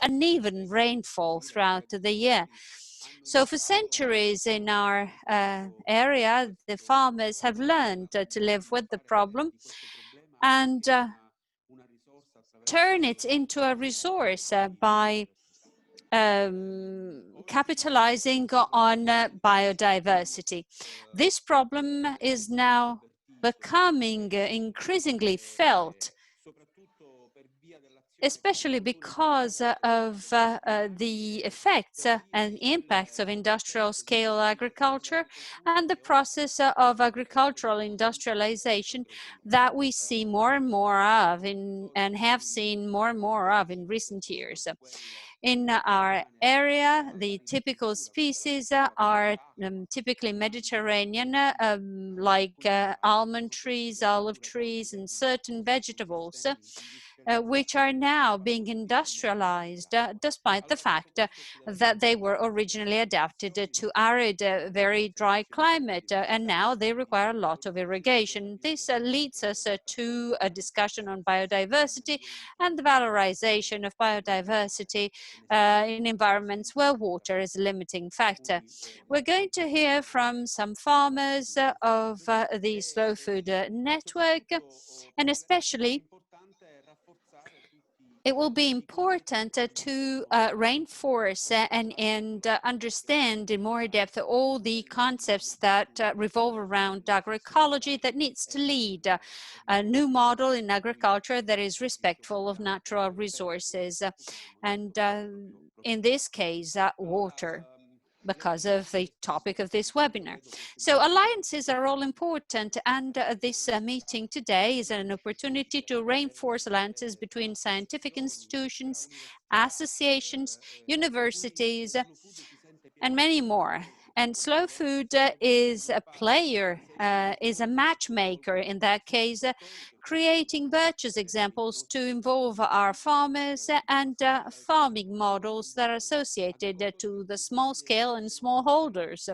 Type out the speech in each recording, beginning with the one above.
uneven rainfall throughout the year. So for centuries in our area, the farmers have learned to live with the problem and turn it into a resource by capitalizing on biodiversity. This problem is now becoming increasingly felt, especially because of the effects and impacts of industrial scale agriculture and the process of agricultural industrialization that we see more and more of and have seen more and more of in recent years. In our area, the typical species are typically Mediterranean, like almond trees, olive trees, and certain vegetables, which are now being industrialized, despite the fact that they were originally adapted to arid, very dry climate, and now they require a lot of irrigation. This leads us to a discussion on biodiversity and the valorization of biodiversity in environments where water is a limiting factor. We're going to hear from some farmers of the Slow Food network, and especially it will be important to reinforce and understand in more depth all the concepts that revolve around agroecology that needs to lead a new model in agriculture that is respectful of natural resources, and in this case, water, because of the topic of this webinar. So alliances are all important, and this meeting today is an opportunity to reinforce alliances between scientific institutions, associations, universities, and many more. And Slow Food is a player, is a matchmaker in that case, creating virtuous examples to involve our farmers and farming models that are associated to the small scale and smallholders,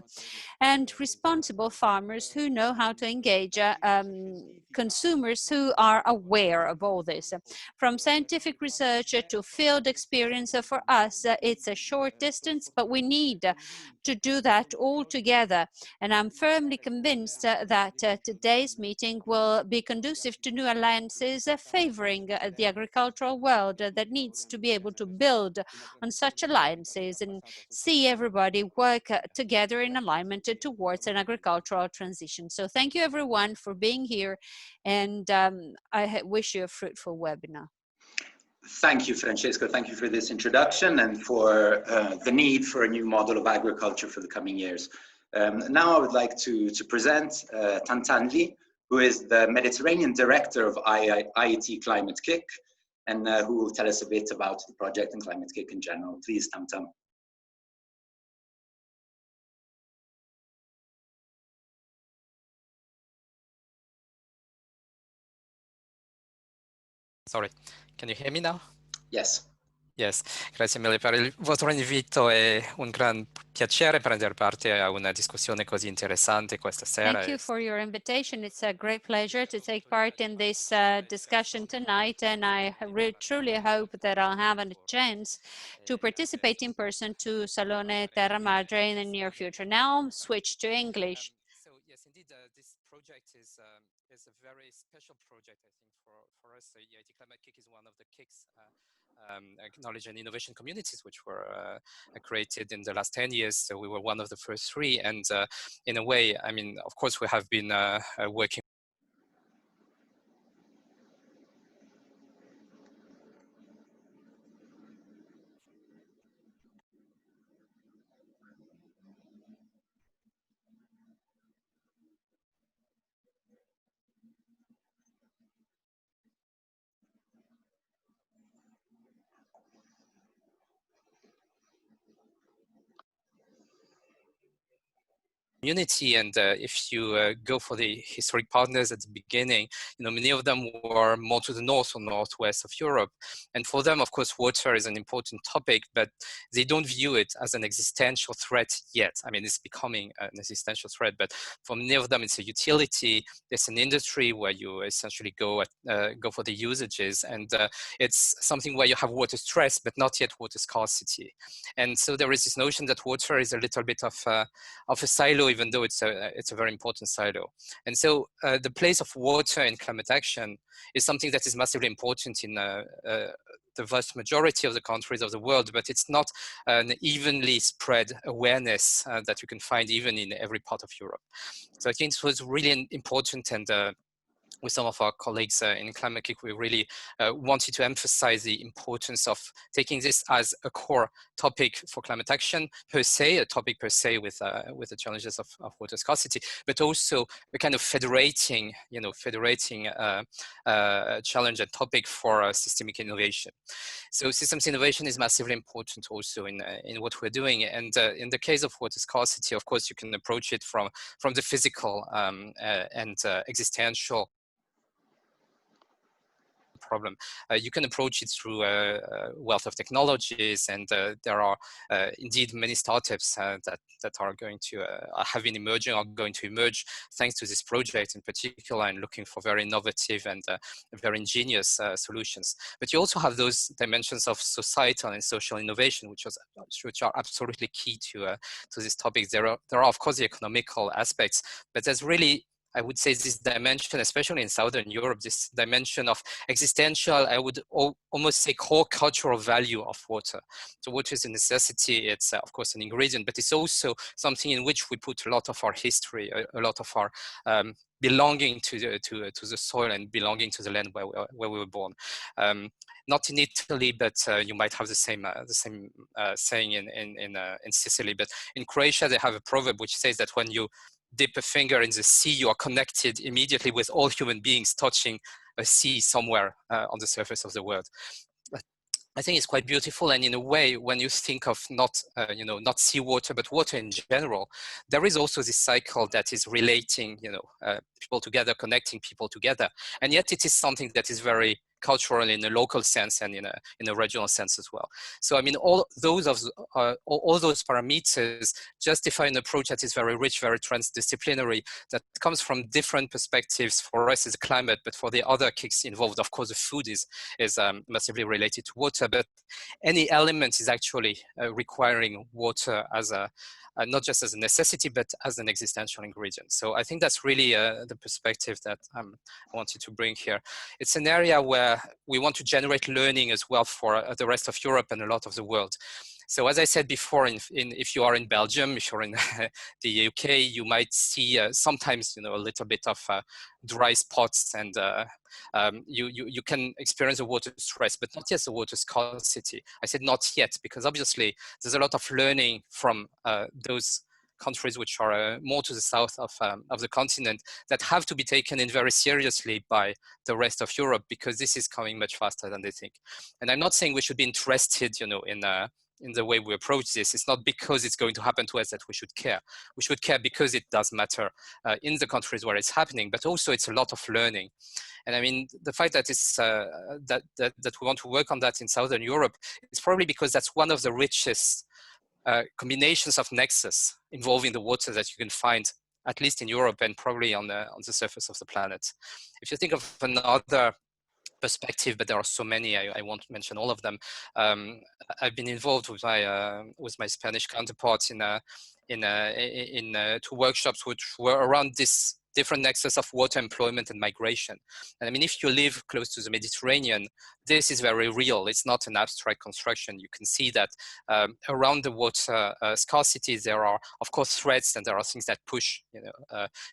and responsible farmers who know how to engage consumers who are aware of all this. From scientific research to field experience, for us, it's a short distance, but we need to do that all together. And I'm firmly convinced that today's meeting will be conducive to new alliances favoring the agricultural world that needs to be able to build on such alliances and see everybody work together in alignment towards an agricultural transition. So thank you everyone for being here, and I wish you a fruitful webinar. Thank you, Francesco. Thank you for this introduction and for the need for a new model of agriculture for the coming years. Now I would like to present Tantan Li, who is the Mediterranean Director of EIT Climate-KIC, and who will tell us a bit about the project and Climate-KIC in general. Please, Tantan. Sorry, can you hear me now? Yes. Yes, grazie mille per il vostro invito, è un gran piacere prendere parte a una discussione così interessante questa sera. Thank you for your invitation. It's a great pleasure to take part in this discussion tonight, and I truly hope that I'll have a chance to participate in person to Salone Terra Madre in the near future. Now I'll switch to English. So yes, indeed, this project is a very special project, I think, for us. EIT Climate-KIC is one of the KICs, knowledge and innovation communities, which were created in the last 10 years. So we were one of the first three. And in a way, I mean, of course, we have been working community, and if you go for the historic partners at the beginning, many of them were more to the north or northwest of Europe, and for them, of course, water is an important topic, but they don't view it as an existential threat yet. I mean, it's becoming an existential threat, but for many of them, it's a utility. It's an industry where you essentially go for the usages, and it's something where you have water stress, but not yet water scarcity. And so there is this notion that water is a little bit of a silo, even though it's a very important silo. And so the place of water in climate action is something that is massively important in the vast majority of the countries of the world, but it's not an evenly spread awareness that you can find even in every part of Europe. So I think it was really important, and with some of our colleagues in Climate-KIC, we really wanted to emphasize the importance of taking this as a core topic for climate action per se, a topic per se with the challenges of water scarcity, but also a kind of federating challenge and topic for systemic innovation. So systems innovation is massively important also in what we're doing. And in the case of water scarcity, of course, you can approach it from the physical and existential problem. You can approach it through wealth of technologies, and there are indeed many startups that are going to have been emerging, are going to emerge thanks to this project in particular, and looking for very innovative and very ingenious solutions. But you also have those dimensions of societal and social innovation, which are absolutely key to this topic. There are of course the economical aspects, but there's really, I would say, this dimension, especially in Southern Europe, this dimension of existential, I would almost say core cultural value of water. So water is a necessity, it's of course an ingredient, but it's also something in which we put a lot of our history, a lot of our belonging to the soil and belonging to the land where we were born. Not in Italy, but you might have the same saying in Sicily. But in Croatia, they have a proverb which says that when you dip a finger in the sea, you are connected immediately with all human beings touching a sea somewhere on the surface of the world. I think it's quite beautiful, and in a way, when you think of not seawater, but water in general, there is also this cycle that is relating, people together, connecting people together, and yet it is something that is very cultural in a local sense and in a regional sense as well. So I mean, all those parameters justify an approach that is very rich, very transdisciplinary, that comes from different perspectives. For us, it's climate, but for the other KICs involved, of course, the food is massively related to water. But any element is actually requiring water as not just as a necessity, but as an existential ingredient. So I think that's really the perspective that I wanted to bring here. It's an area where we want to generate learning as well for the rest of Europe and a lot of the world. So as I said before, if you are in Belgium, if you're in the UK, you might see sometimes a little bit of dry spots, and you can experience a water stress, but not yet a water scarcity. I said not yet because obviously there's a lot of learning from those countries which are more to the south of the continent that have to be taken in very seriously by the rest of Europe, because this is coming much faster than they think. And I'm not saying we should be interested, in the way we approach this. It's not because it's going to happen to us that we should care. We should care because it does matter in the countries where it's happening, but also it's a lot of learning. And I mean, the fact that it's that we want to work on that in Southern Europe is probably because that's one of the richest combinations of nexus involving the water that you can find, at least in Europe and probably on the surface of the planet. If you think of another perspective, but there are so many, I won't mention all of them. I've been involved with my Spanish counterparts in two workshops which were around this different nexus of water, employment, and migration. And I mean, if you live close to the Mediterranean, this is very real. It's not an abstract construction. You can see that around the water scarcity, there are, of course, threats, and there are things that push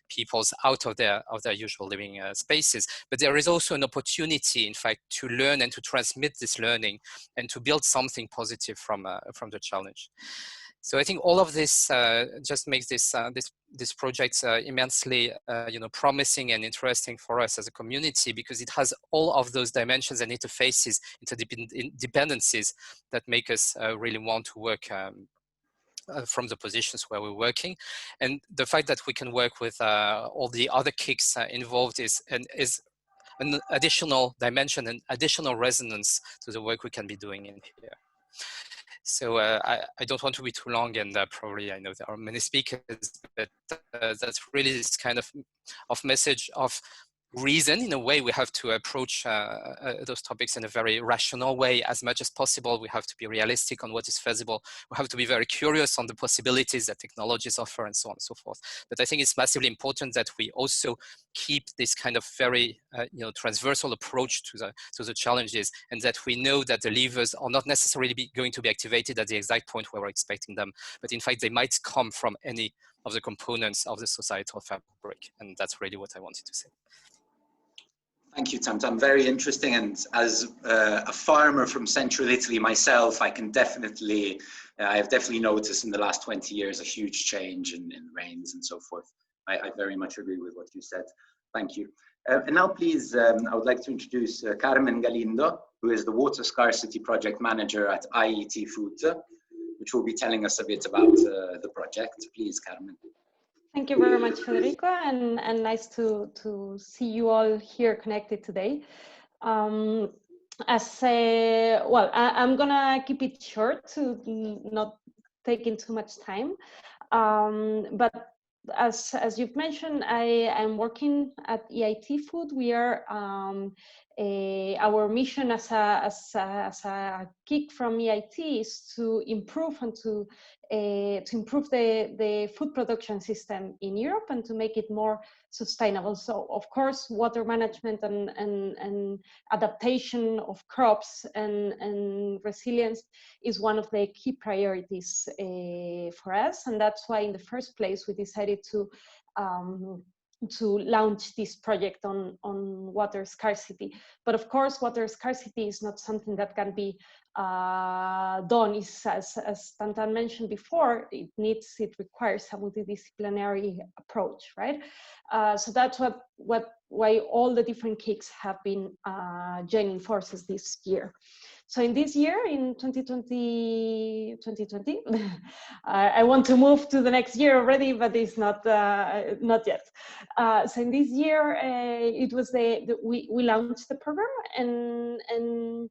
peoples out of their usual living spaces. But there is also an opportunity, in fact, to learn and to transmit this learning and to build something positive from the challenge. So I think all of this just makes this project immensely promising and interesting for us as a community, because it has all of those dimensions and interfaces, interdependencies that make us really want to work from the positions where we're working. And the fact that we can work with all the other KICs involved is an additional dimension and additional resonance to the work we can be doing in here. So I don't want to be too long, and probably I know there are many speakers, but that's really this kind of message of reason. In a way, we have to approach those topics in a very rational way as much as possible. We have to be realistic on what is feasible. We have to be very curious on the possibilities that technologies offer and so on and so forth. But I think it's massively important that we also keep this kind of very transversal approach to the challenges, and that we know that the levers are not necessarily going to be activated at the exact point where we're expecting them, but in fact they might come from any of the components of the societal fabric. And that's really what I wanted to say. Thank you, Tamtam. Very interesting. And as a farmer from central Italy myself, I have definitely noticed in the last 20 years a huge change in rains and so forth. I very much agree with what you said. Thank you. And now, please, I would like to introduce Carmen Galindo, who is the Water Scarcity Project Manager at EIT Food, which will be telling us a bit about the project. Please, Carmen. Thank you very much, Federico, and nice to see you all here connected today. I'm gonna keep it short to not taking too much time. But as you've mentioned, I am working at EIT Food. We are our mission as a KIC from EIT is to improve and to improve the food production system in Europe and to make it more sustainable. So, of course, water management and adaptation of crops and resilience is one of the key priorities for us, and that's why in the first place we decided to launch this project on water scarcity. But of course, water scarcity is not something that can be done. As Tantan mentioned before, it requires a multidisciplinary approach, right? So that's why all the different KICs have been joining forces this year. So in this year, in 2020, I want to move to the next year already, but it's not yet. So in this year, it was we launched the program, and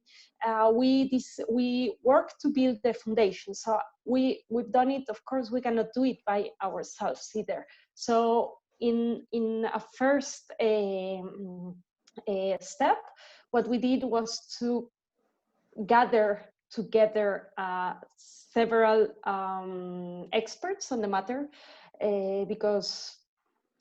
we worked to build the foundation. So we've done it. Of course, we cannot do it by ourselves either. So in a first step, what we did was to gather together several experts on the matter because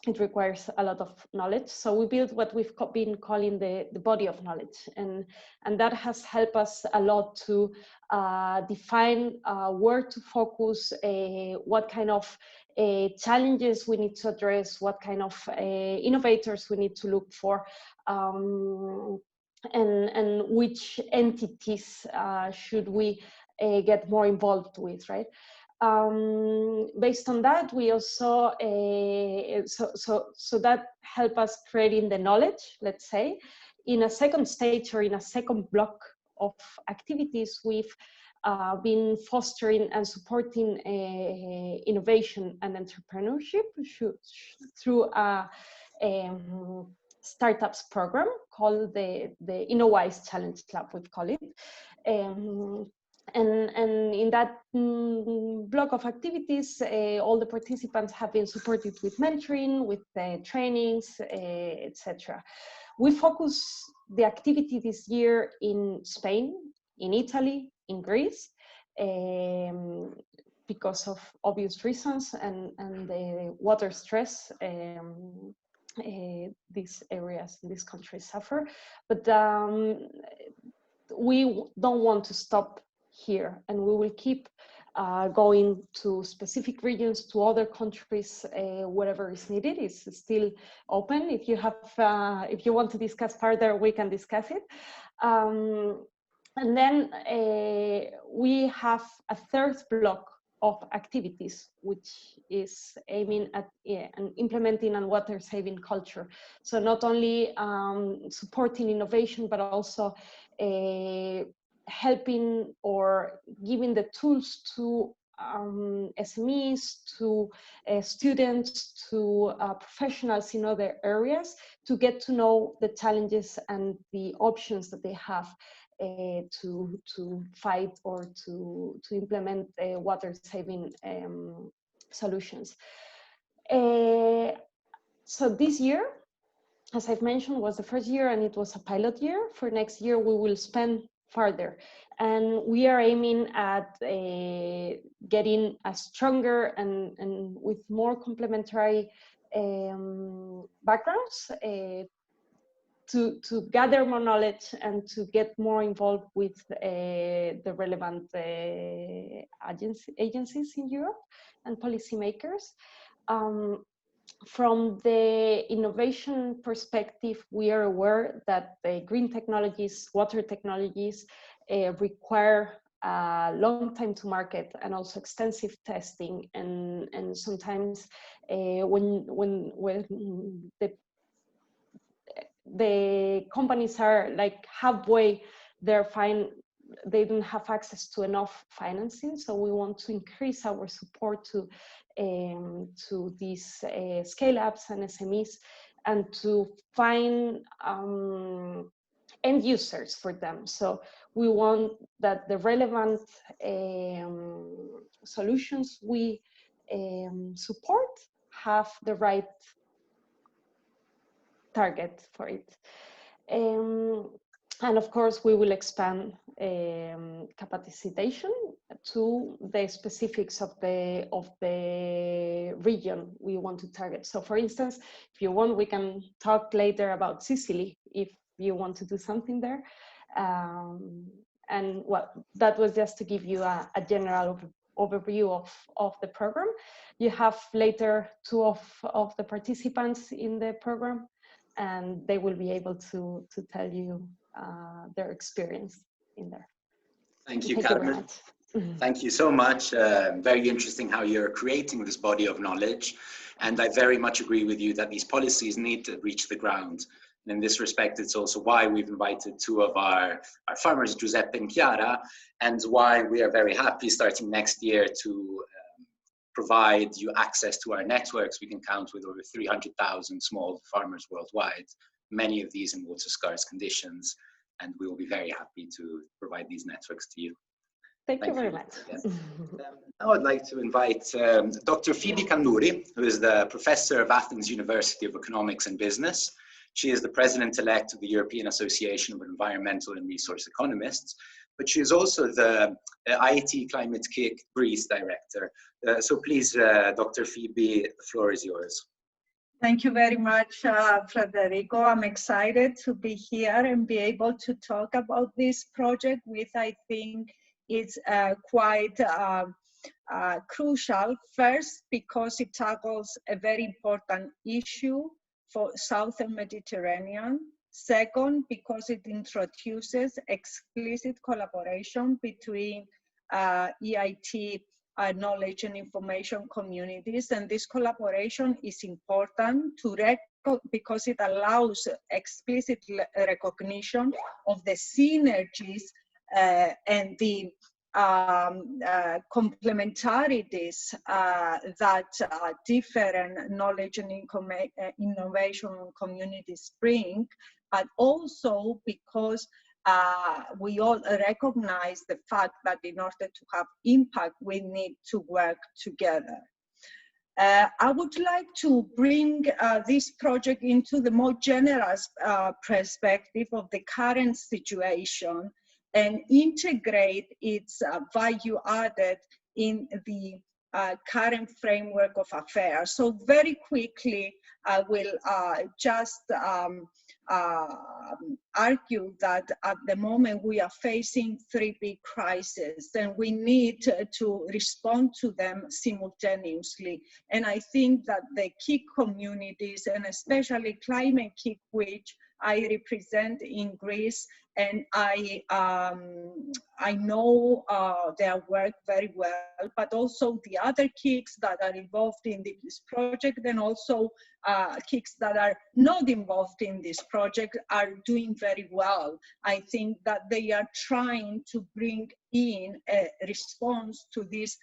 it requires a lot of knowledge. So we built what we've been calling the body of knowledge, and that has helped us a lot to define where to focus, what kind of challenges we need to address, what kind of innovators we need to look for, and which entities should we get more involved with, right? Based on that, we also so that helped us creating the knowledge, let's say. In a second stage or in a second block of activities, we've been fostering and supporting innovation and entrepreneurship through a startups program called the InnoWise Challenge Lab, we've called it. And in that block of activities, all the participants have been supported with mentoring, with trainings, etc. We focus the activity this year in Spain, in Italy, in Greece, because of obvious reasons and the water stress these areas, these countries suffer. But we don't want to stop here, and we will keep going to specific regions, to other countries, wherever is needed. It's still open. If you have, if you want to discuss further, we can discuss it. And then we have a third block of activities, which is aiming at and implementing a water-saving culture. So not only supporting innovation, but also helping or giving the tools to SMEs, to students, to professionals in other areas to get to know the challenges and the options that they have to fight or to implement water saving solutions. So this year, as I've mentioned, was the first year and it was a pilot year. For next year, we will spend further. And we are aiming at getting a stronger and with more complementary backgrounds to gather more knowledge and to get more involved with the relevant agencies in Europe and policymakers. From the innovation perspective, we are aware that the green technologies, water technologies require a long time to market and also extensive testing. And sometimes when the companies are like halfway, they don't have access to enough financing. So we want to increase our support to these scale-ups and SMEs and to find end users for them. So we want that the relevant solutions we support have the right target for it. And of course, we will expand capacitation to the specifics of the region we want to target. So for instance, if you want, we can talk later about Sicily, if you want to do something there. And well, that was just to give you a general overview of the program. You have later two of the participants in the program, and they will be able to tell you their experience in there. Thank you, Carmen. Thank you so much. Very interesting how you're creating this body of knowledge. And I very much agree with you that these policies need to reach the ground. And in this respect, it's also why we've invited two of our farmers, Giuseppe and Chiara, and why we are very happy starting next year to provide you access to our networks. We can count with over 300,000 small farmers worldwide, many of these in water-scarce conditions, and we will be very happy to provide these networks to you. Thank you very much. Now I'd like to invite Dr. Phoebe Kandouri, who is the professor of Athens University of Economics and Business. She is the president-elect of the European Association of Environmental and Resource Economists, but she is also the EIT Climate-KIC Greece director. So please, Dr. Phoebe, the floor is yours. Thank you very much, Federico. I'm excited to be here and be able to talk about this project, which I think is quite crucial. First, because it tackles a very important issue for Southern Mediterranean. Second, because it introduces explicit collaboration between EIT knowledge and information communities, and this collaboration is important because it allows explicit recognition of the synergies and the complementarities that different knowledge and innovation communities bring, but also because we all recognize the fact that in order to have impact, we need to work together. I would like to bring this project into the more generous perspective of the current situation and integrate its value added in the current framework of affairs. So very quickly, I will just argue that at the moment we are facing three big crises and we need to respond to them simultaneously. And I think that the KIC communities, and especially Climate-KIC, which I represent in Greece, and I know their work very well, but also the other KICs that are involved in this project, and also KICs that are not involved in this project are doing very well. I think that they are trying to bring in a response to this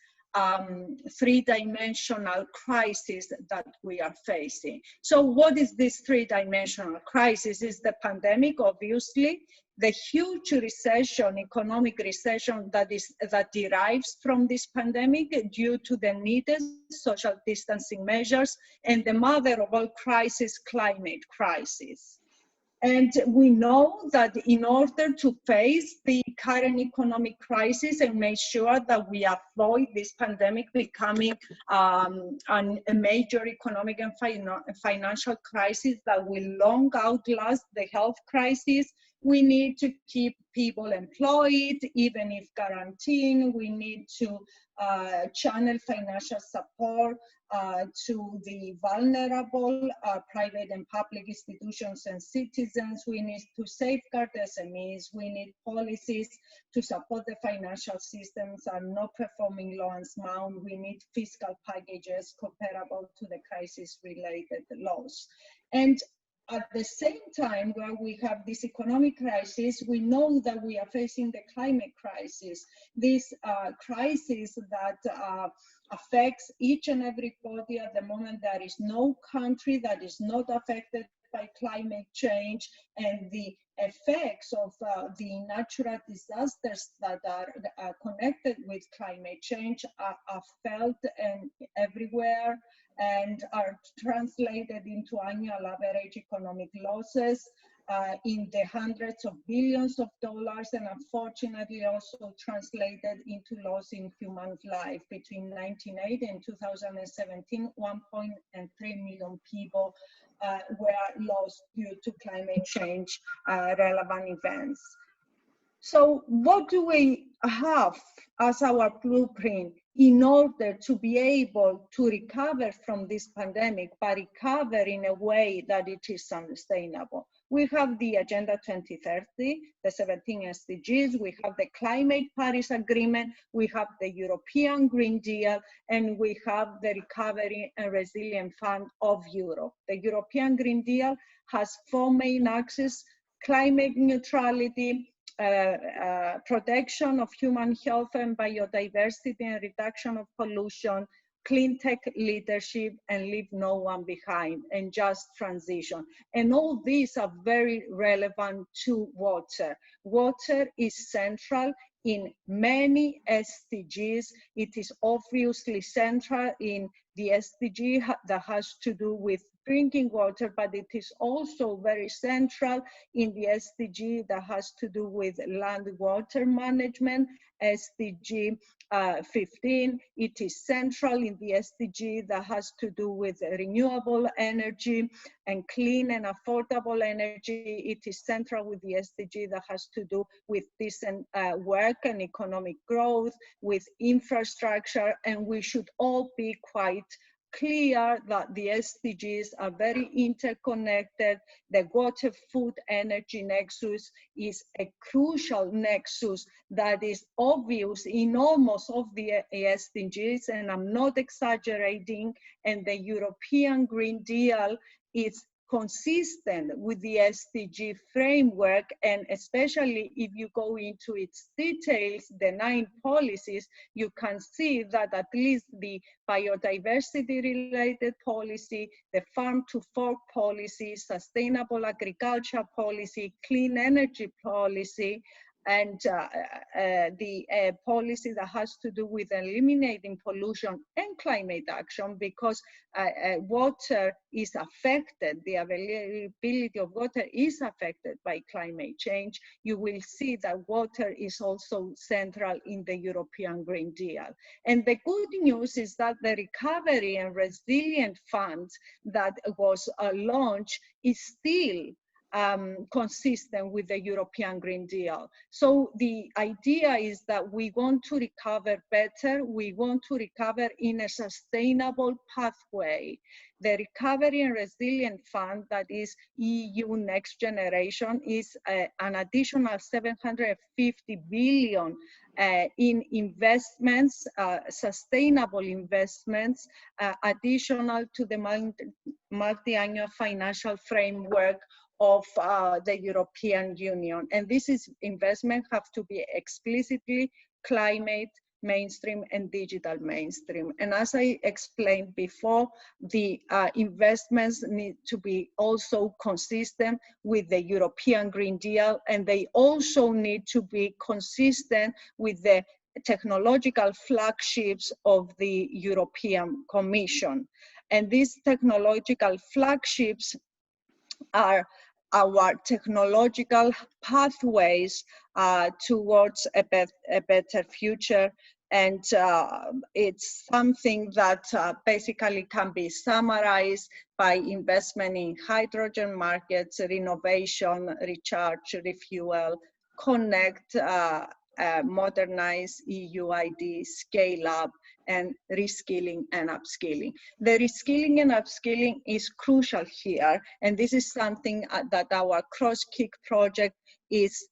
three-dimensional crisis that we are facing. So what is this three-dimensional crisis? Is the pandemic, obviously, the huge recession, economic recession that derives from this pandemic due to the needed social distancing measures, and the mother of all crises, climate crisis. And we know that in order to face the current economic crisis and make sure that we avoid this pandemic becoming a major economic and financial crisis that will long outlast the health crisis, we need to keep people employed, even if quarantined. We need to channel financial support to the vulnerable private and public institutions and citizens. We need to safeguard SMEs. We need policies to support the financial systems are not performing loans amount. We need fiscal packages comparable to the crisis-related loss. And at the same time, where we have this economic crisis, we know that we are facing the climate crisis. This crisis that affects each and everybody. At the moment, there is no country that is not affected by climate change, and the effects of the natural disasters that are connected with climate change are felt everywhere and are translated into annual average economic losses in the hundreds of billions of dollars, and unfortunately also translated into loss in human life. Between 1980 and 2017, 1.3 million people were lost due to climate change relevant events. So what do we have as our blueprint in order to be able to recover from this pandemic, but recover in a way that it is sustainable? We have the Agenda 2030, the 17 SDGs, we have the Climate Paris Agreement, we have the European Green Deal, and we have the Recovery and Resilience Fund of Europe. The European Green Deal has 4 main axes: climate neutrality, protection of human health and biodiversity and reduction of pollution, clean tech leadership, and leave no one behind, and just transition. And all these are very relevant to water. Water is central in many SDGs. It is obviously central in the SDG that has to do with drinking water, but it is also very central in the SDG that has to do with land water management, SDG 15. It is central in the SDG that has to do with renewable energy and clean and affordable energy. It is central with the SDG that has to do with decent work and economic growth, with infrastructure, and we should all be quite clear that the SDGs are very interconnected. The water, food, energy nexus is a crucial nexus that is obvious in almost all of the SDGs, and I'm not exaggerating, and the European Green Deal is consistent with the SDG framework, and especially if you go into its details, the 9 policies, you can see that at least the biodiversity related policy, the farm to fork policy, sustainable agriculture policy, clean energy policy, and the policy that has to do with eliminating pollution and climate action, because water is affected, the availability of water is affected by climate change. You will see that water is also central in the European Green Deal. And the good news is that the Recovery and Resilience Fund that was launched is still consistent with the European Green Deal. So the idea is that we want to recover better, we want to recover in a sustainable pathway. The Recovery and Resilience Fund, that is EU Next Generation, is an additional 750 billion in investments, sustainable investments, additional to the multi-annual financial framework of the European Union. And this is investment have to be explicitly climate mainstream and digital mainstream. And as I explained before, the investments need to be also consistent with the European Green Deal, and they also need to be consistent with the technological flagships of the European Commission. And these technological flagships are our technological pathways towards a better future. And it's something that basically can be summarized by investment in hydrogen markets, renovation, recharge, refuel, connect, modernize EUID, scale up, and reskilling and upskilling. The reskilling and upskilling is crucial here, and this is something that our cross-KIC project is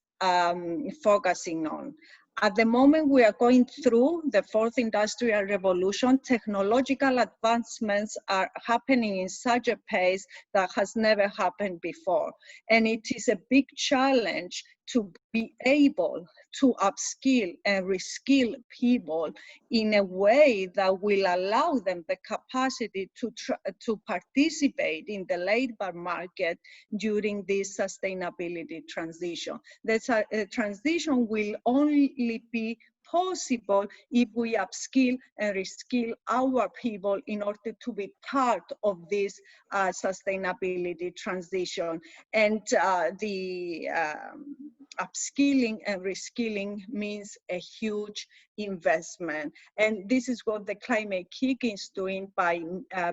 focusing on. At the moment, we are going through the fourth industrial revolution. Technological advancements are happening in such a pace that has never happened before. And it is a big challenge to be able to upskill and reskill people in a way that will allow them the capacity to participate in the labor market during this sustainability transition. The transition will only be possible if we upskill and reskill our people in order to be part of this sustainability transition. And the upskilling and reskilling means a huge investment. And this is what the Climate-KIC is doing by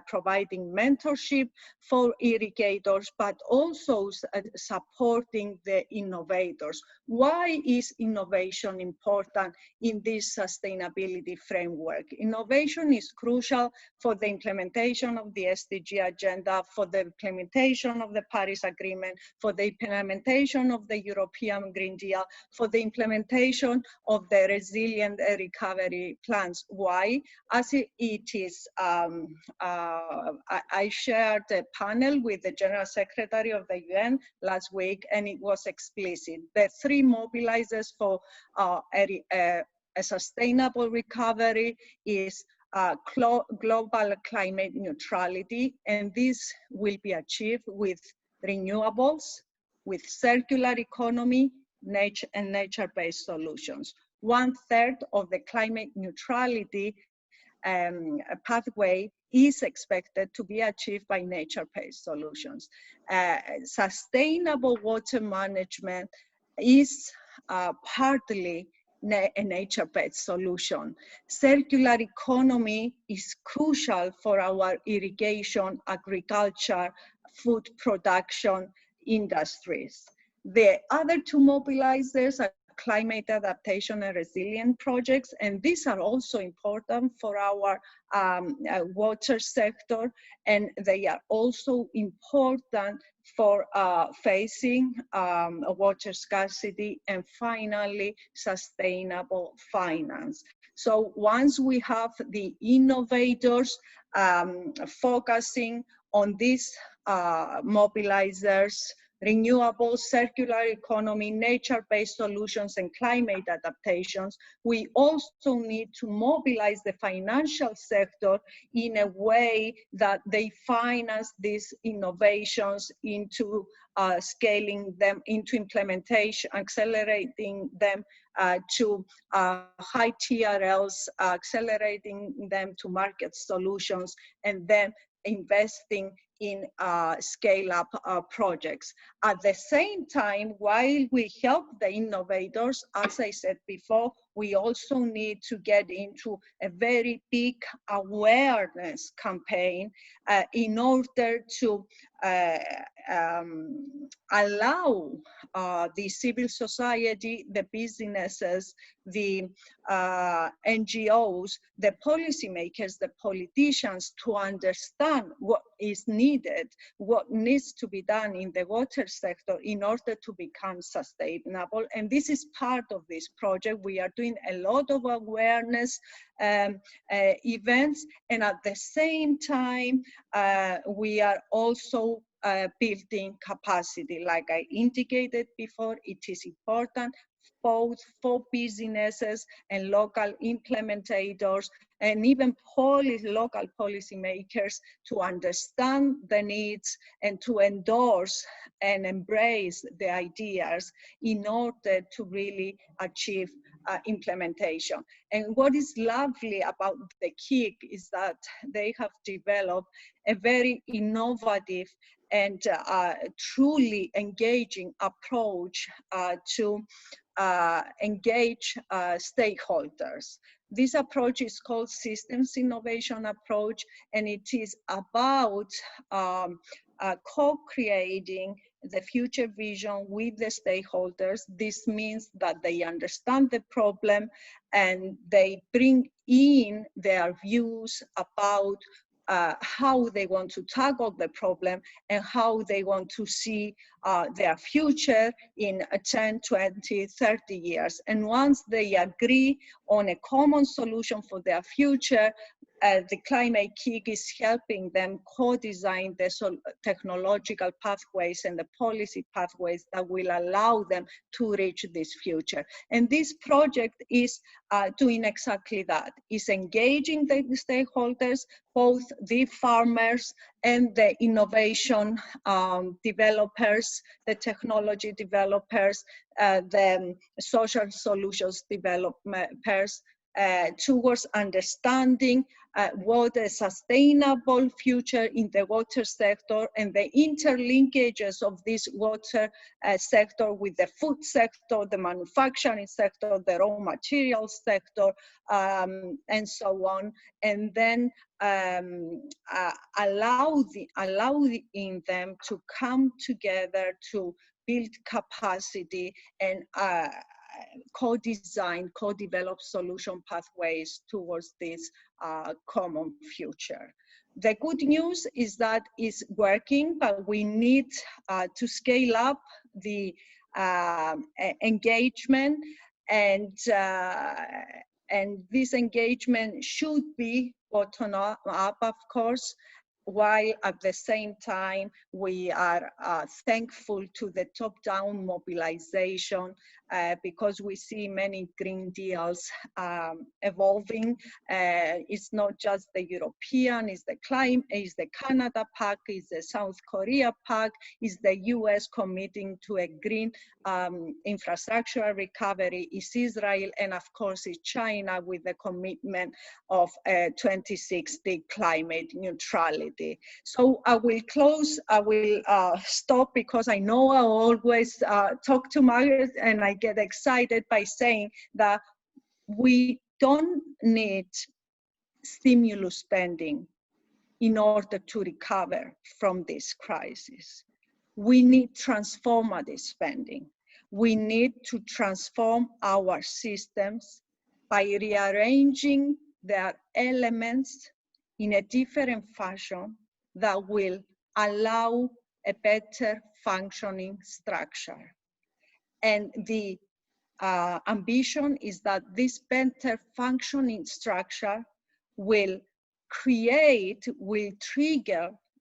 providing mentorship for irrigators, but also supporting the innovators. Why is innovation important in this sustainability framework? Innovation is crucial for the implementation of the SDG agenda, for the implementation of the Paris Agreement, for the implementation of the European Green Deal, for the implementation of the resilient recovery plans. Why? As it is, I shared a panel with the General Secretary of the UN last week, and it was explicit. The three mobilizers for a sustainable recovery is global climate neutrality, and this will be achieved with renewables, with circular economy, nature-based solutions. 1/3 of the climate neutrality pathway is expected to be achieved by nature-based solutions. Sustainable water management is partly a nature-based solution. Circular economy is crucial for our irrigation, agriculture, food production industries. The other two mobilizers are climate adaptation and resilient projects, and these are also important for our water sector, and they are also important for facing water scarcity and finally sustainable finance. So once we have the innovators focusing on these mobilizers, renewables, circular economy, nature-based solutions, and climate adaptations, we also need to mobilize the financial sector in a way that they finance these innovations into scaling them into implementation, accelerating them to high TRLs, accelerating them to market solutions, and then investing in scale-up projects. At the same time, while we help the innovators, as I said before, we also need to get into a very big awareness campaign in order to allow the civil society, the businesses, the NGOs, the policymakers, the politicians to understand what is needed, what needs to be done in the water sector in order to become sustainable. And this is part of this project. We are doing a lot of awareness events, and at the same time, we are also building capacity. Like I indicated before, it is important both for businesses and local implementators and even local policymakers to understand the needs and to endorse and embrace the ideas in order to really achieve implementation. And what is lovely about the KIC is that they have developed a very innovative and truly engaging approach to engage stakeholders. This approach is called Systems Innovation Approach, and it is about co-creating the future vision with the stakeholders. This means that they understand the problem and they bring in their views about how they want to tackle the problem and how they want to see their future in 10, 20, 30 years. And once they agree on a common solution for their future, the Climate-KIC is helping them co-design the technological pathways and the policy pathways that will allow them to reach this future. And this project is doing exactly that. It's engaging the stakeholders, both the farmers and the innovation developers, the technology developers, the social solutions developers, towards understanding what a sustainable future in the water sector and the interlinkages of this water sector with the food sector, the manufacturing sector, the raw materials sector, and so on. And then allowing them to come together to build capacity and co-design, co-develop solution pathways towards this common future. The good news is that it's working, but we need to scale up the engagement, and this engagement should be bottom up, of course, while at the same time we are thankful to the top-down mobilization because we see many green deals evolving. It's not just the European, it's the Canada Pact, it's the South Korea Pact, it's the US committing to a green infrastructure recovery, it's Israel, and of course it's China with the commitment of 2060 climate neutrality. So I will close, I will stop because I know I always talk to Margaret and I get excited by saying that we don't need stimulus spending in order to recover from this crisis. We need transformative spending. We need to transform our systems by rearranging their elements in a different fashion that will allow a better functioning structure. And the ambition is that this better functioning structure will trigger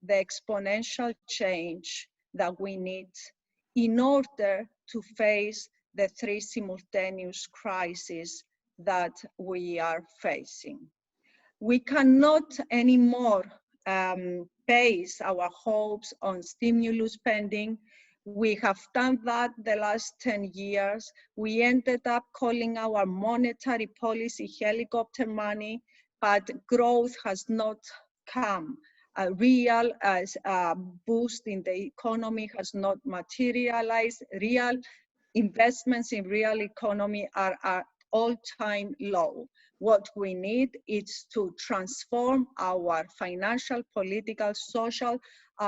the exponential change that we need in order to face the three simultaneous crises that we are facing. We cannot anymore base our hopes on stimulus spending. We have done that the last 10 years. We ended up calling our monetary policy helicopter money, but growth has not come. A real boost in the economy has not materialized. Real investments in real economy are at all-time low. What we need is to transform our financial, political, social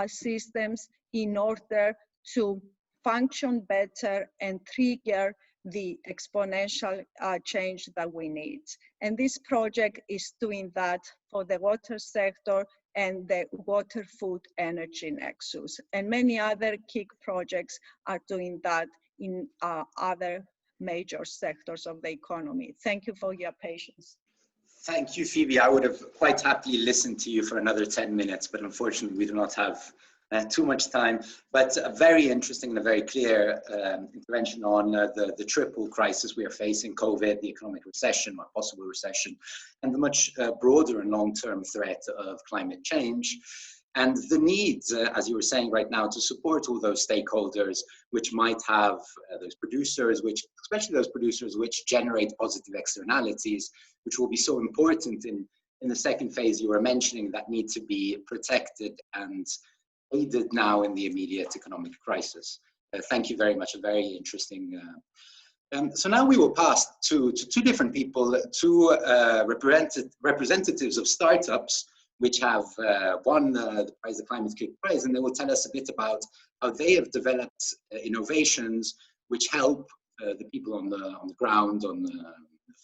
systems in order to function better and trigger the exponential change that we need. And this project is doing that for the water sector and the water, food, energy nexus. And many other KIC projects are doing that in other major sectors of the economy. Thank you for your patience. Thank you, Phoebe. I would have quite happily listened to you for another 10 minutes, but unfortunately we do not have too much time, but a very interesting and a very clear intervention on the triple crisis we are facing: COVID, the economic recession, or possible recession, and the much broader and long-term threat of climate change. And the needs, as you were saying right now, to support all those stakeholders, which might have those producers, especially those producers which generate positive externalities, which will be so important in the second phase you were mentioning, that need to be protected and aided now in the immediate economic crisis. Thank you very much. A very interesting. So now we will pass to two different people, two representatives of startups, which have won the prize, the Climate-KIC prize, and they will tell us a bit about how they have developed innovations which help the people on the ground, on the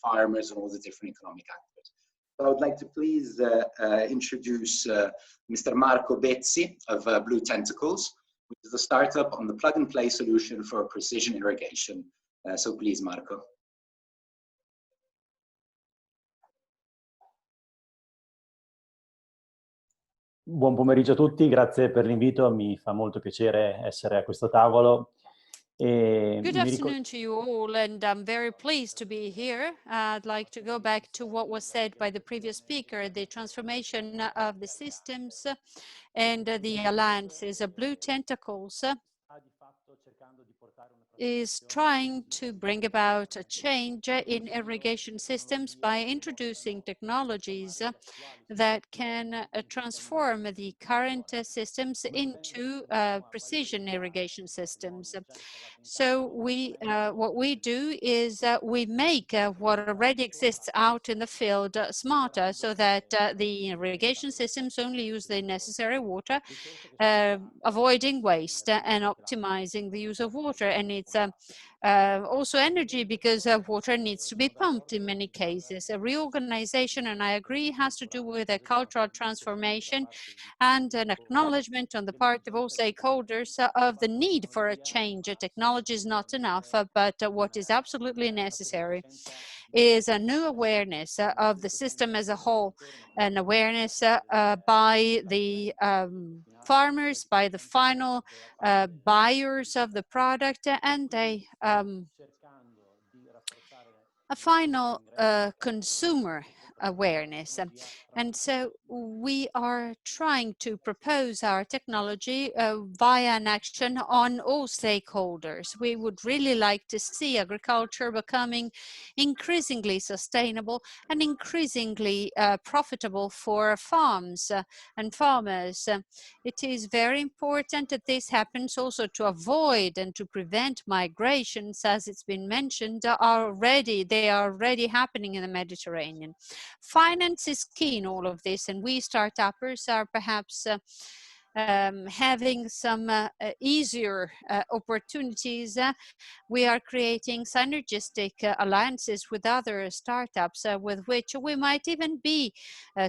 farmers, and all the different economic actors. So I would like to please introduce Mr. Marco Bezzi of Blue Tentacles, which is a startup on the plug-and-play solution for precision irrigation. So please, Marco. Buon pomeriggio a tutti, grazie per l'invito, mi fa molto piacere essere a questo tavolo. Good afternoon to you all, and I'm very pleased to be here. I'd like to go back to what was said by the previous speaker, the transformation of the systems and the alliances. Blue Tentacles is trying to bring about a change in irrigation systems by introducing technologies that can transform the current systems into precision irrigation systems. So what we do is we make what already exists out in the field smarter, so that the irrigation systems only use the necessary water, avoiding waste and optimizing the use of water. And it's also energy, because water needs to be pumped in many cases. A reorganization, and I agree, has to do with a cultural transformation and an acknowledgement on the part of all stakeholders of the need for a change. Technology is not enough, but what is absolutely necessary is a new awareness of the system as a whole, an awareness by the farmers, by the final buyers of the product, and a final consumer awareness. And so we are trying to propose our technology via an action on all stakeholders. We would really like to see agriculture becoming increasingly sustainable and increasingly profitable for farms and farmers. It is very important that this happens also to avoid and to prevent migrations, as it's been mentioned. They are already happening in the Mediterranean. Finance is key in all of this, and we startuppers are perhaps having some easier opportunities. We are creating synergistic alliances with other startups with which we might even be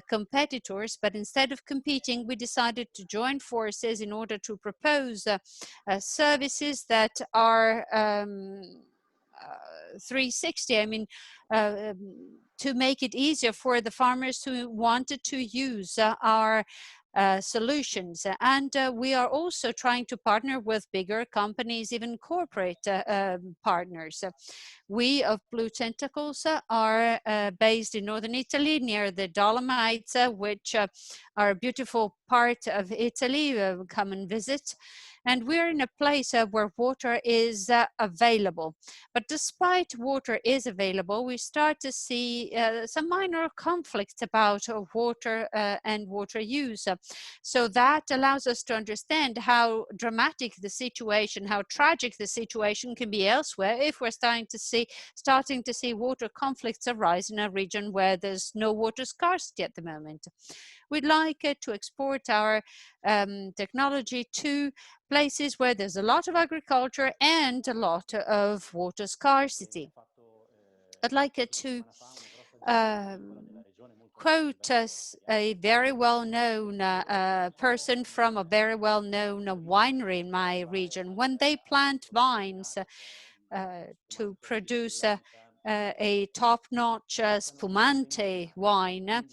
competitors, but instead of competing, we decided to join forces in order to propose services that are 360. I mean, to make it easier for the farmers who wanted to use our solutions. And we are also trying to partner with bigger companies, even corporate partners. We of Blue Tentacles are based in northern Italy, near the Dolomites, which are a beautiful part of Italy. Come and visit. And we're in a place where water is available. But despite water is available, we start to see some minor conflicts about water and water use. So that allows us to understand how dramatic the situation, how tragic the situation can be elsewhere if we're starting to see water conflicts arise in a region where there's no water scarcity at the moment. We'd like to export our technology to places where there's a lot of agriculture and a lot of water scarcity. I'd like to quote a very well-known person from a very well-known winery in my region. When they plant vines to produce a top-notch spumante wine,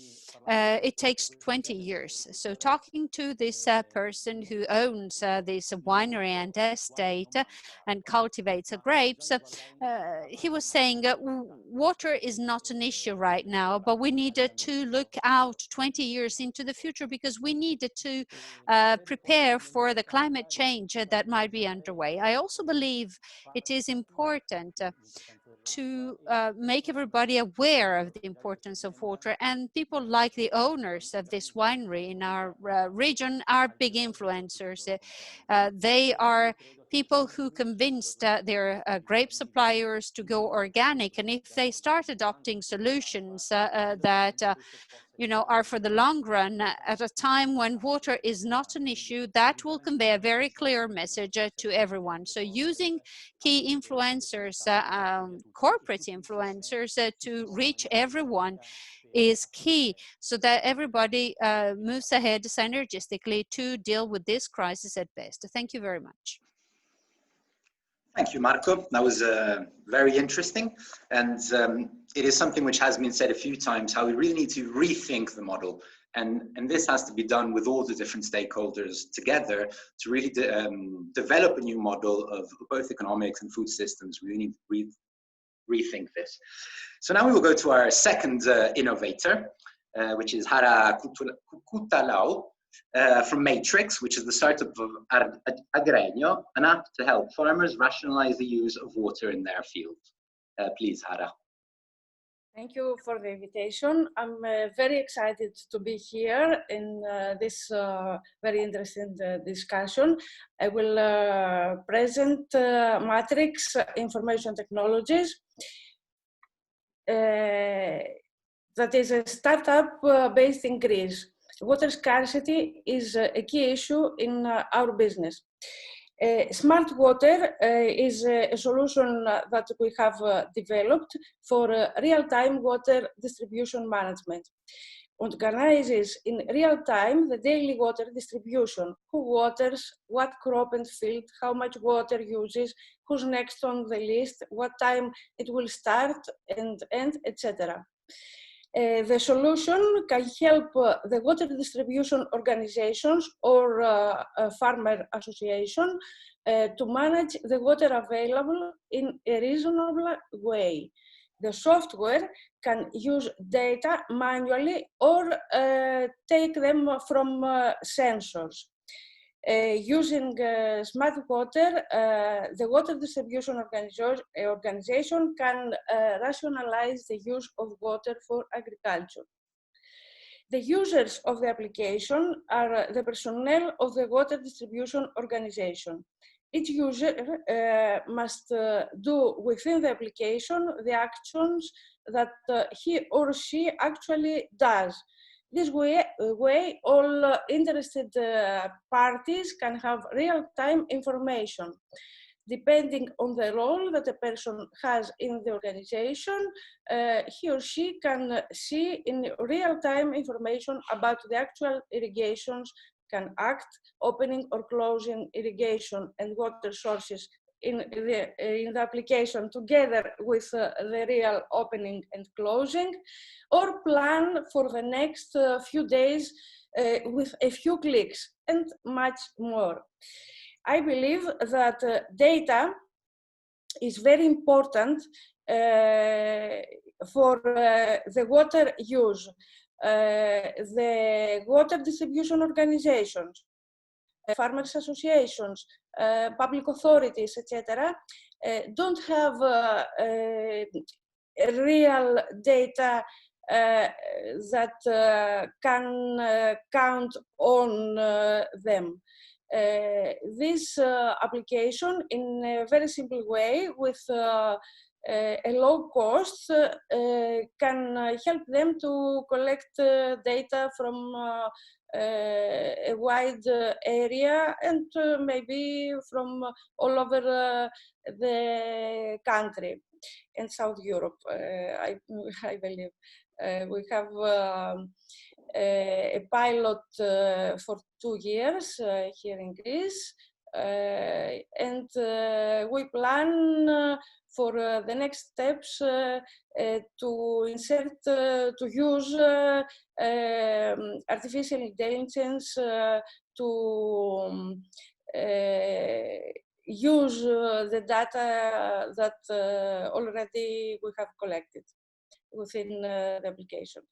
it takes 20 years. So talking to this person who owns this winery and estate and cultivates grapes, he was saying water is not an issue right now, but we needed to look out 20 years into the future because we needed to prepare for the climate change that might be underway. I also believe it is important to make everybody aware of the importance of water, and people like the owners of this winery in our region are big influencers. They are people who convinced their grape suppliers to go organic, and if they start adopting solutions that are for the long run at a time when water is not an issue, that will convey a very clear message to everyone. So using key influencers, corporate influencers to reach everyone is key so that everybody moves ahead synergistically to deal with this crisis at best. Thank you very much. Thank you, Marco. That was very interesting. And it is something which has been said a few times, how we really need to rethink the model. And this has to be done with all the different stakeholders together to really develop a new model of both economics and food systems. We really need to rethink this. So now we will go to our second innovator, which is Hara Kutalau. From Matrix, which is the startup of Agregno, an app to help farmers rationalize the use of water in their field. Please, Hara. Thank you for the invitation. I'm very excited to be here in this very interesting discussion. I will present Matrix Information Technologies. That is a startup based in Greece. Water scarcity is a key issue in our business. Smart water is a solution that we have developed for real-time water distribution management. It organizes in real time the daily water distribution, who waters, what crop and field, how much water uses, who's next on the list, what time it will start and end, etc. The solution can help the water distribution organizations or farmer association to manage the water available in a reasonable way. The software can use data manually or take them from sensors. Using smart water, the water distribution organization can rationalize the use of water for agriculture. The users of the application are the personnel of the water distribution organization. Each user must do within the application the actions that he or she actually does. This way, all interested parties can have real-time information. Depending on the role that a person has in the organization, he or she can see in real-time information about the actual irrigations, can act opening or closing irrigation and water sources in the application together with the real opening and closing, or plan for the next few days with a few clicks and much more. I believe that data is very important for the water use. The water distribution organizations, farmers associations, public authorities, etc., don't have real data that can count on them. This application, in a very simple way, with a low cost, can help them to collect data from a wide area and maybe from all over the country in South Europe, I believe. We have a pilot for 2 years here in Greece, and we plan for the next steps to insert, to use artificial intelligence to use the data that already we have collected within the application.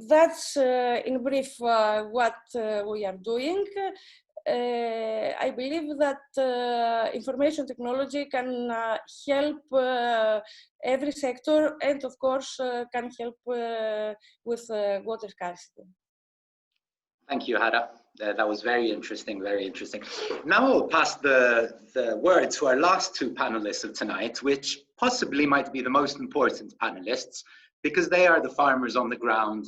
That's in brief what we are doing. I believe that information technology can help every sector, and of course can help with water scarcity. Thank you, Hara. That was very interesting, very interesting. Now we'll pass the word to our last two panelists of tonight, which possibly might be the most important panelists, because they are the farmers on the ground,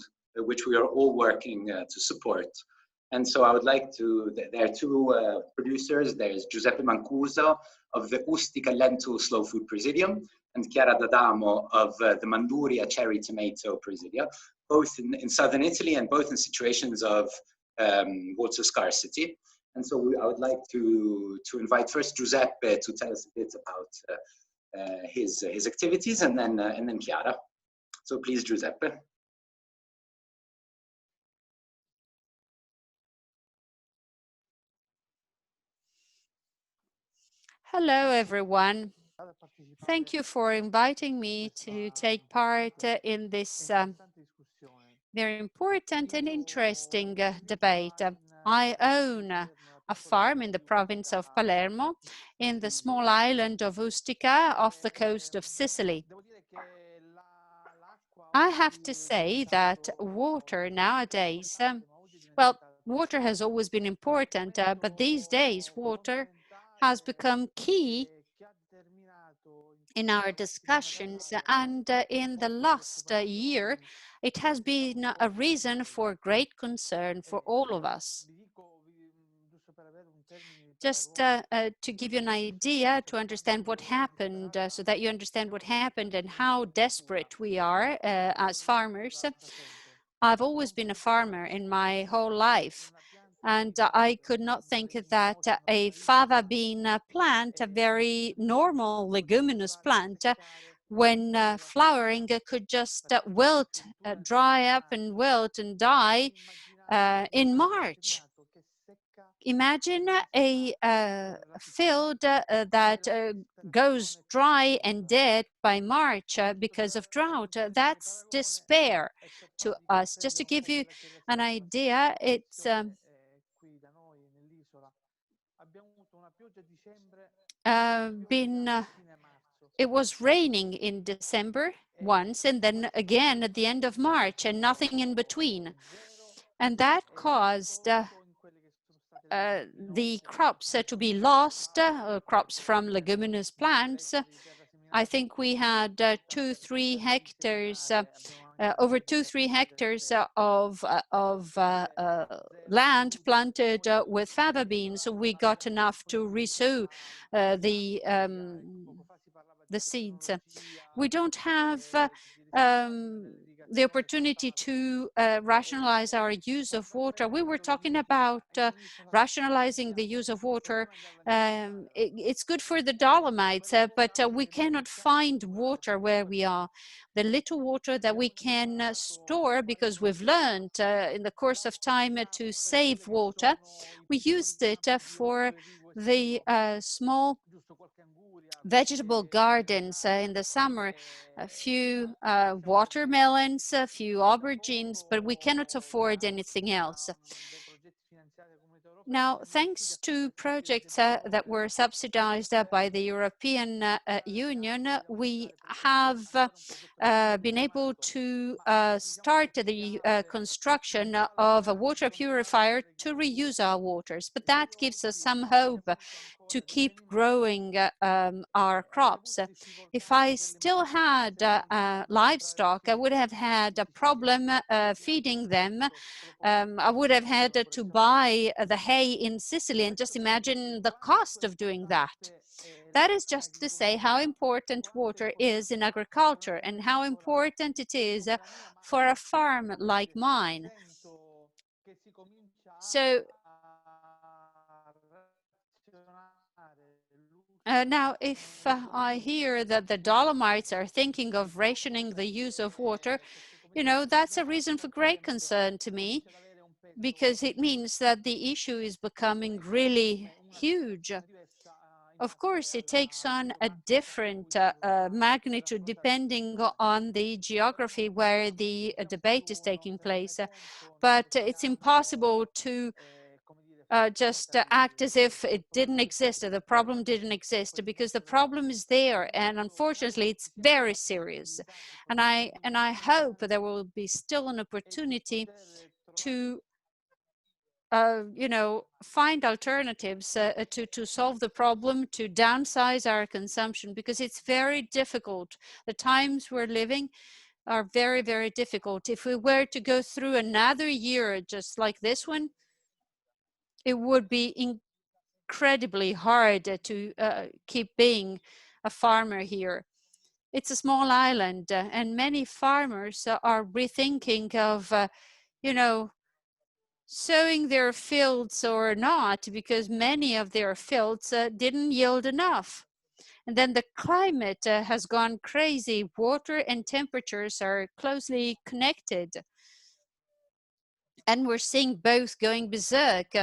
which we are all working to support. And so I would like to, there are two producers. There's Giuseppe Mancuso of the Ustica Lentil Slow Food Presidium and Chiara D'Adamo of the Manduria Cherry Tomato Presidia, both in southern Italy and both in situations of water scarcity. And so I would like to invite first Giuseppe to tell us a bit about his activities, and then Chiara. So please, Giuseppe. Hello, everyone. Thank you for inviting me to take part in this very important and interesting debate. I own a farm in the province of Palermo, in the small island of Ustica, off the coast of Sicily. I have to say that water nowadays, well, water has always been important, but these days water has become key in our discussions, and in the last year, it has been a reason for great concern for all of us. Just to give you an idea, to understand what happened, so that you understand what happened and how desperate we are as farmers. I've always been a farmer in my whole life, and I could not think that a fava bean plant, a very normal leguminous plant, when flowering could just wilt, dry up and wilt and die in March. Imagine a field that goes dry and dead by March because of drought. That's despair to us. Just to give you an idea, it's it was raining in December once, and then again at the end of March, and nothing in between. And that caused the crops to be lost, crops from leguminous plants. I think we had 2-3 hectares, over 2-3 hectares of land planted with fava beans. So we got enough to resow the seeds. We don't have the opportunity to rationalize our use of water. We were talking about rationalizing the use of water. It's good for the Dolomites, but we cannot find water where we are. The little water that we can store, because we've learned in the course of time to save water, we used it for the small vegetable gardens in the summer, a few watermelons, a few aubergines, but we cannot afford anything else. Now, thanks to projects that were subsidized by the European Union, we have been able to start the construction of a water purifier to reuse our waters. But that gives us some hope to keep growing our crops. If I still had livestock, I would have had a problem feeding them. I would have had to buy the hay in Sicily, and just imagine the cost of doing that. That is just to say how important water is in agriculture and how important it is for a farm like mine. So Now, if I hear that the Dolomites are thinking of rationing the use of water, you know, that's a reason for great concern to me, because it means that the issue is becoming really huge. Of course, it takes on a different magnitude depending on the geography where the debate is taking place, but it's impossible to just act as if it didn't exist or the problem didn't exist, because the problem is there, and unfortunately it's very serious. And I hope there will be still an opportunity to you know, find alternatives to solve the problem, to downsize our consumption, because it's very difficult. The times we're living are very, very difficult. If we were to go through another year just like this one, it would be incredibly hard to keep being a farmer here. It's a small island, and many farmers are rethinking of, you know, sowing their fields or not, because many of their fields didn't yield enough. And then the climate has gone crazy. Water and temperatures are closely connected. And we're seeing both going berserk.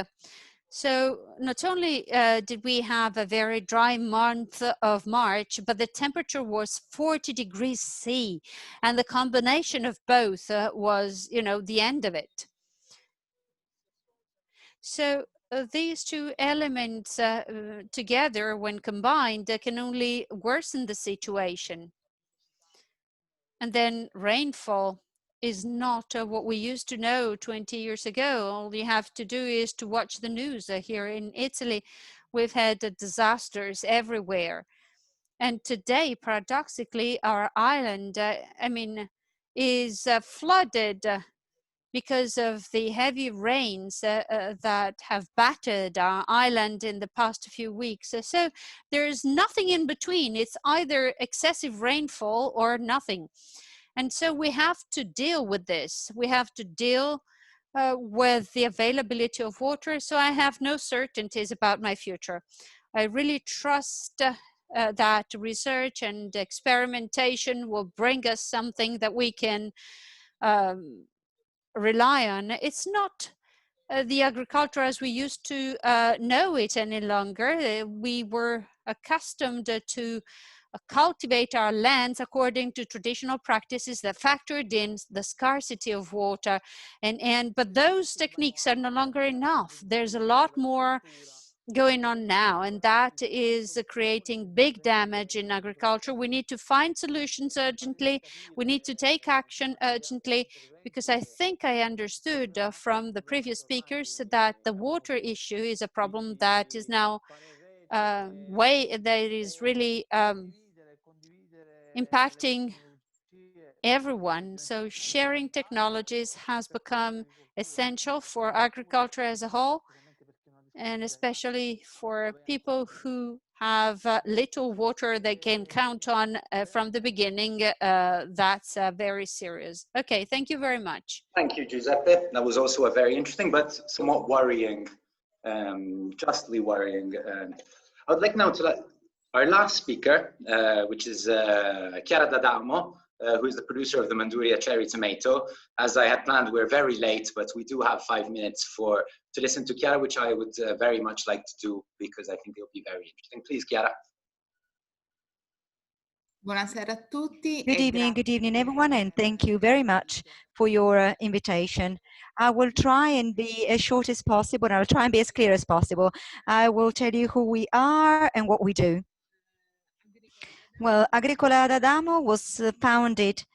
So not only did we have a very dry month of March, but the temperature was 40 degrees C. And the combination of both was, you know, the end of it. So these two elements together, when combined, can only worsen the situation. And then rainfall is not what we used to know 20 years ago. All you have to do is to watch the news. Here in Italy, we've had disasters everywhere. And today, paradoxically, our island, I mean, is flooded because of the heavy rains that have battered our island in the past few weeks. So there's nothing in between. It's either excessive rainfall or nothing. And so we have to deal with this. We have to deal with the availability of water. So I have no certainties about my future. I really trust that research and experimentation will bring us something that we can rely on. It's not the agriculture as we used to know it any longer. We were accustomed to cultivate our lands according to traditional practices that factored in the scarcity of water, but those techniques are no longer enough. There's a lot more going on now, and that is creating big damage in agriculture. We need to find solutions urgently. We need to take action urgently, because I think I understood from the previous speakers that the water issue is a problem that is now that is really impacting everyone. So sharing technologies has become essential for agriculture as a whole, and especially for people who have little water they can count on from the beginning. That's very serious. Okay, thank you very much. Thank you, Giuseppe. That was also a very interesting but somewhat worrying, justly worrying. I would like now to let our last speaker, which is Chiara D'Adamo, who is the producer of the Manduria cherry tomato. As I had planned, we're very late, but we do have 5 minutes to listen to Chiara, which I would very much like to do, because I think it'll be very interesting. Please, Chiara. Buonasera a tutti. Good evening, everyone, and thank you very much for your invitation. I will try and be as short as possible, and I'll try and be as clear as possible. I will tell you who we are and what we do. Well, Agricola d'Adamo was founded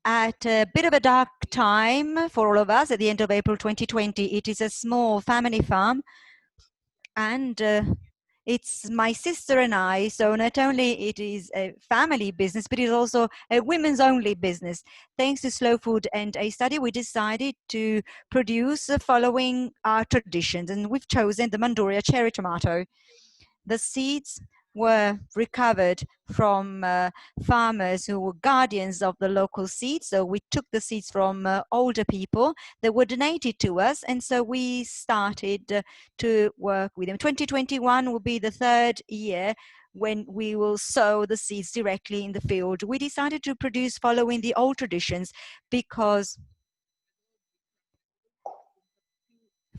at a bit of a dark time for all of us at the end of April 2020. It is a small family farm, and it's my sister and I, so not only it is a family business, but it's also a women's only business. Thanks to Slow Food and a study, we decided to produce following our traditions, and we've chosen the Manduria cherry tomato. The seeds were recovered from farmers who were guardians of the local seeds. So we took the seeds from older people that were donated to us, and so we started to work with them. 2021 will be the third year when we will sow the seeds directly in the field. We decided to produce following the old traditions because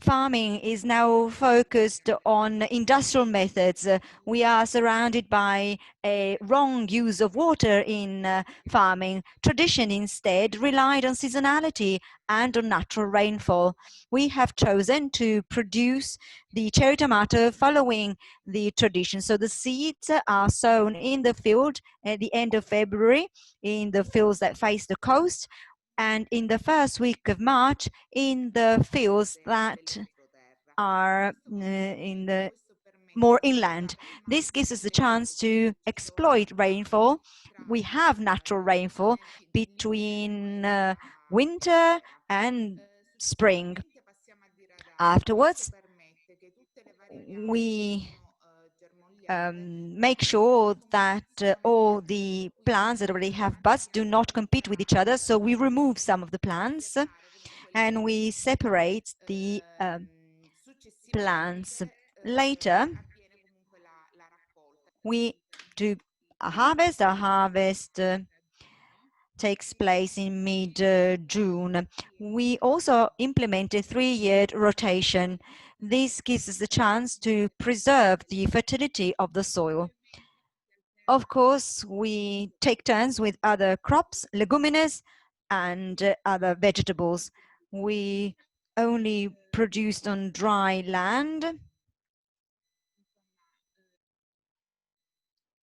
farming is now focused on industrial methods. We are surrounded by a wrong use of water in farming. Tradition instead relied on seasonality and on natural rainfall. We have chosen to produce the cherry tomato following the tradition. So the seeds are sown in the field at the end of February in the fields that face the coast, and in the first week of March in the fields that are in the more inland. This gives us the chance to exploit rainfall. We have natural rainfall between winter and spring. Afterwards, we make sure that all the plants that already have buds do not compete with each other. So we remove some of the plants and we separate the plants. Later, we do a harvest. Our harvest takes place in mid-June. We also implement a 3-year rotation. This gives us the chance to preserve the fertility of the soil. Of course, we take turns with other crops, leguminous, and other vegetables. We only produced on dry land.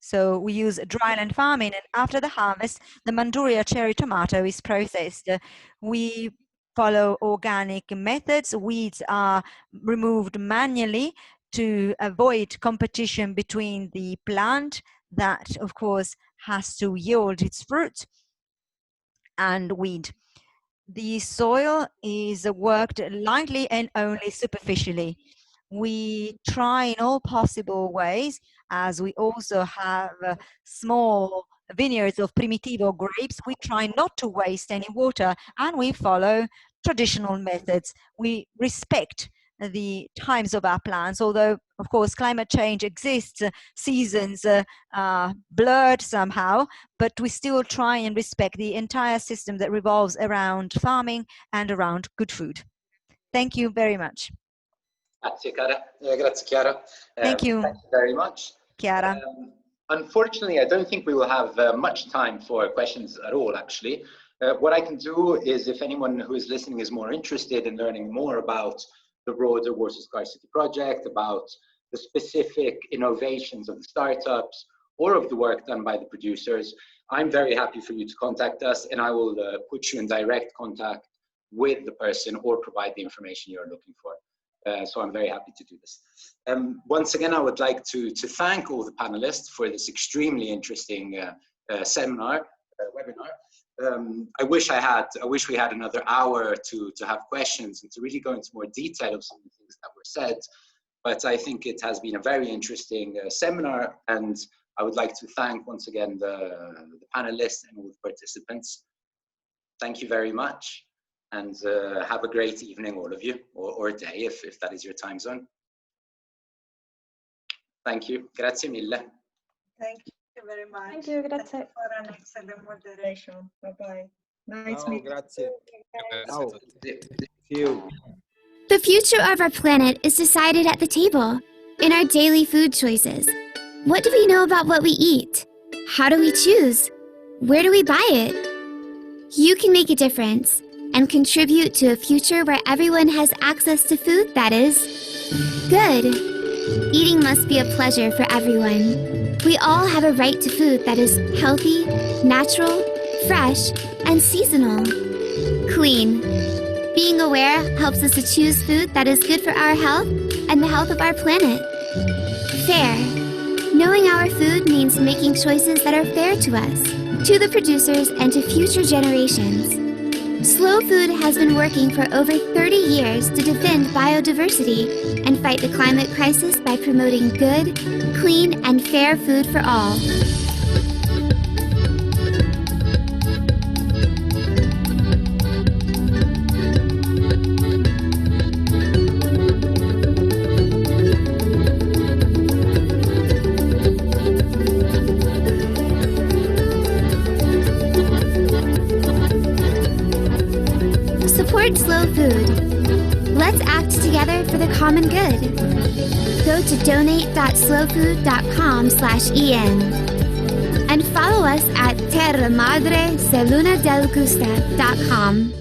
So we use dryland farming, and after the harvest, the Manduria cherry tomato is processed. We follow organic methods. Weeds are removed manually to avoid competition between the plant that, of course, has to yield its fruit and weed. The soil is worked lightly and only superficially. We try in all possible ways, as we also have small vineyards of Primitivo grapes, we try not to waste any water, and we follow traditional methods. We respect the times of our plants, although of course climate change exists, seasons are blurred somehow, but we still try and respect the entire system that revolves around farming and around good food. Thank you very much. Grazie, Chiara. Grazie, Chiara. Thank you. Thank you very much. Chiara. Unfortunately, I don't think we will have much time for questions at all, actually. What I can do is, if anyone who is listening is more interested in learning more about the broader water scarcity project, about the specific innovations of the startups or of the work done by the producers, I'm very happy for you to contact us, and I will put you in direct contact with the person or provide the information you're looking for. So I'm very happy to do this. Once again, I would like to thank all the panelists for this extremely interesting webinar. I wish we had another hour to have questions and to really go into more detail of some of the things that were said. But I think it has been a very interesting seminar, and I would like to thank once again the panelists and all the participants. Thank you very much. And have a great evening, all of you, or day, if that is your time zone. Thank you. Grazie mille. Thank you very much. Thank you, grazie. Thank you for an excellent moderation. Bye-bye. Nice meeting you. The future of our planet is decided at the table, in our daily food choices. What do we know about what we eat? How do we choose? Where do we buy it? You can make a difference and contribute to a future where everyone has access to food that is good. Eating must be a pleasure for everyone. We all have a right to food that is healthy, natural, fresh, and seasonal. Clean. Being aware helps us to choose food that is good for our health and the health of our planet. Fair. Knowing our food means making choices that are fair to us, to the producers, and to future generations. Slow Food has been working for over 30 years to defend biodiversity and fight the climate crisis by promoting good, clean, and fair food for all. Slow Food. Let's act together for the common good. Go to donate.slowfood.com/en and follow us at terramadreselunadelgusta.com.